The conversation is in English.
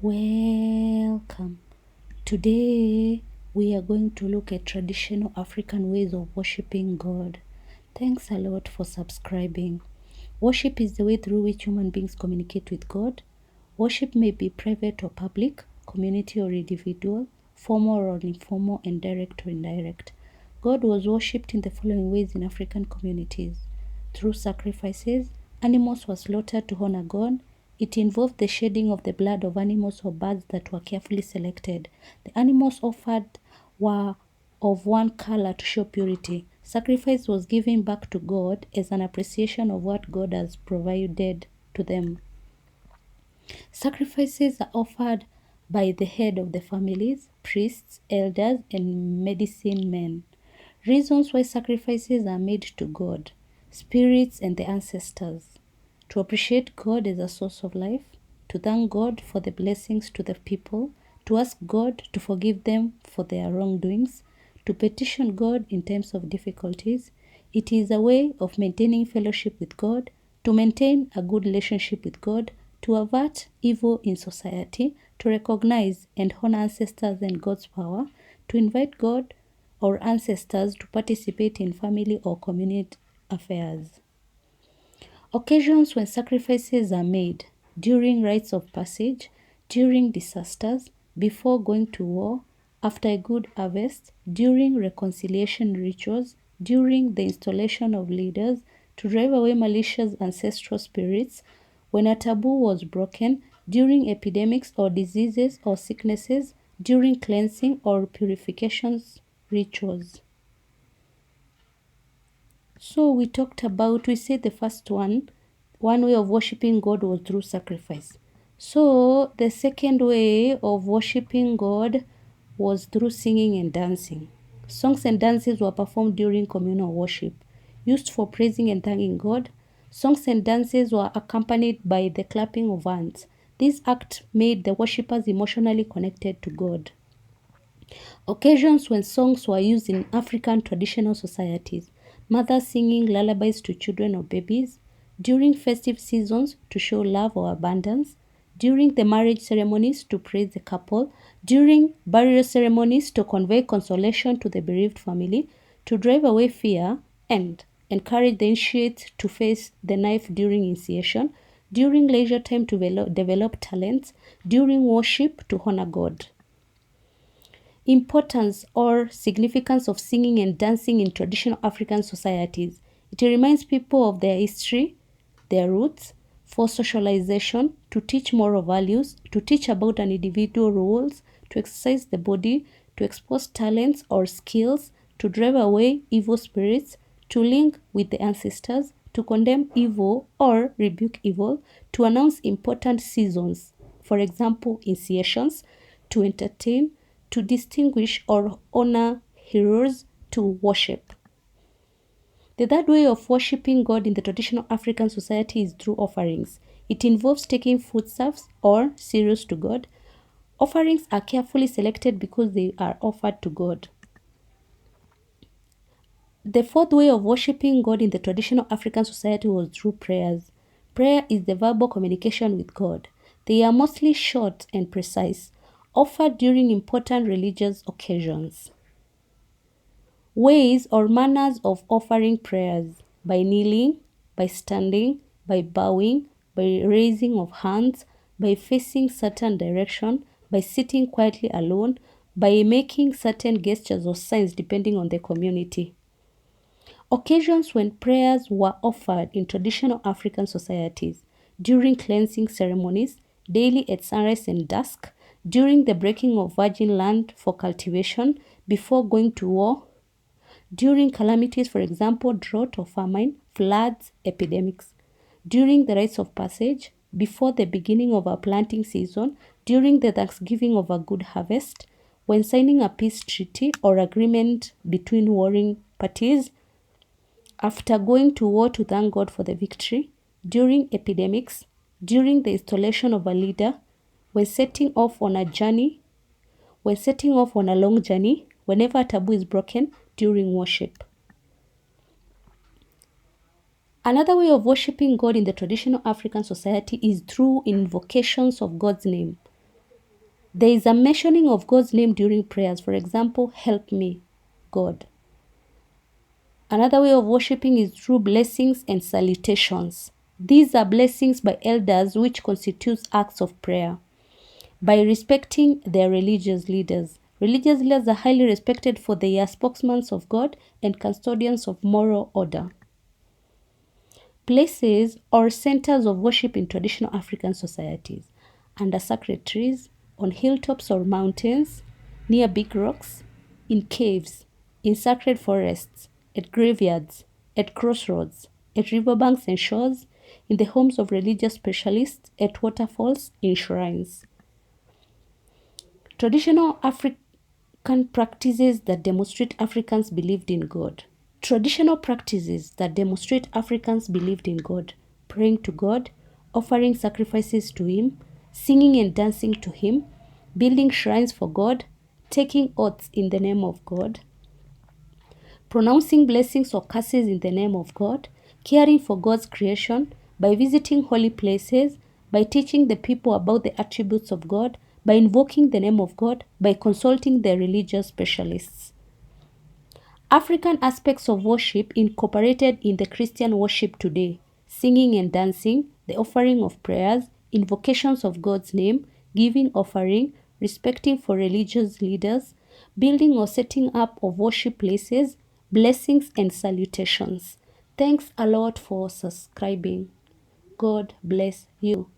Welcome. Today we are going to look at traditional African ways of worshiping God. Thanks a lot for subscribing. Worship is the way through which human beings communicate with God. Worship may be private or public, community or individual, formal or informal, and direct or indirect. God was worshipped in the following ways in African communities. Through sacrifices, animals were slaughtered to honor God. It involved the shedding of the blood of animals or birds that were carefully selected. The animals offered were of one color to show purity. Sacrifice was given back to God as an appreciation of what God has provided to them. Sacrifices are offered by the head of the families, priests, elders, and medicine men. Reasons why sacrifices are made to God, spirits, and the ancestors. To appreciate God as a source of life, to thank God for the blessings to the people, to ask God to forgive them for their wrongdoings, to petition God in times of difficulties. It is a way of maintaining fellowship with God, to maintain a good relationship with God, to avert evil in society, to recognize and honor ancestors and God's power, to invite God or ancestors to participate in family or community affairs. Occasions when sacrifices are made: during rites of passage, during disasters, before going to war, after a good harvest, during reconciliation rituals, during the installation of leaders, to drive away malicious ancestral spirits, when a taboo was broken, during epidemics or diseases or sicknesses, during cleansing or purifications rituals. So we said the first one way of worshiping God was through sacrifice. So the second way of worshiping God was through singing and dancing. Songs and dances were performed during communal worship, used for praising and thanking God. Songs and dances were accompanied by the clapping of hands. This act made the worshippers emotionally connected to God. Occasions when songs were used in African traditional societies: mothers singing lullabies to children or babies, during festive seasons to show love or abundance, during the marriage ceremonies to praise the couple, during burial ceremonies to convey consolation to the bereaved family, to drive away fear, and encourage the initiates to face the knife during initiation, during leisure time to develop talents, during worship to honor God. Importance or significance of singing and dancing in traditional African societies. It reminds people of their history, their roots, for socialization, to teach moral values, to teach about an individual roles, to exercise the body, to expose talents or skills, to drive away evil spirits, to link with the ancestors, to condemn evil or rebuke evil, to announce important seasons, for example, initiations, to entertain, to distinguish or honor heroes, to worship. The third way of worshiping God in the traditional African society is through offerings. It involves taking foodstuffs or cereals to God. Offerings are carefully selected because they are offered to God. The fourth way of worshiping God in the traditional African society was through prayers. Prayer is the verbal communication with God. They are mostly short and precise, offered during important religious occasions. Ways or manners of offering prayers: by kneeling, by standing, by bowing, by raising of hands, by facing certain direction, by sitting quietly alone, by making certain gestures or signs depending on the community. Occasions when prayers were offered in traditional African societies: during cleansing ceremonies, daily at sunrise and dusk, during the breaking of virgin land for cultivation, before going to war, during calamities, for example, drought or famine, floods, epidemics, during the rites of passage, before the beginning of a planting season, during the thanksgiving of a good harvest, when signing a peace treaty or agreement between warring parties, after going to war to thank God for the victory, during epidemics, during the installation of a leader, when setting off on a long journey, whenever a taboo is broken, during worship. Another way of worshiping God in the traditional African society is through invocations of God's name. There is a mentioning of God's name during prayers. For example, help me, God. Another way of worshiping is through blessings and salutations. These are blessings by elders which constitutes acts of prayer. By respecting their religious leaders. Religious leaders are highly respected for they are spokesmen of God and custodians of moral order. Places or centers of worship in traditional African societies, under sacred trees, on hilltops or mountains, near big rocks, in caves, in sacred forests, at graveyards, at crossroads, at riverbanks and shores, in the homes of religious specialists, at waterfalls, in shrines. Traditional African practices that demonstrate Africans believed in God. Traditional practices that demonstrate Africans believed in God, praying to God, offering sacrifices to Him, singing and dancing to Him, building shrines for God, taking oaths in the name of God, pronouncing blessings or curses in the name of God, caring for God's creation, by visiting holy places, by teaching the people about the attributes of God, by invoking the name of God, by consulting their religious specialists. African aspects of worship incorporated in the Christian worship today: singing and dancing, the offering of prayers, invocations of God's name, giving offering, respecting for religious leaders, building or setting up of worship places, blessings and salutations. Thanks a lot for subscribing. God bless you.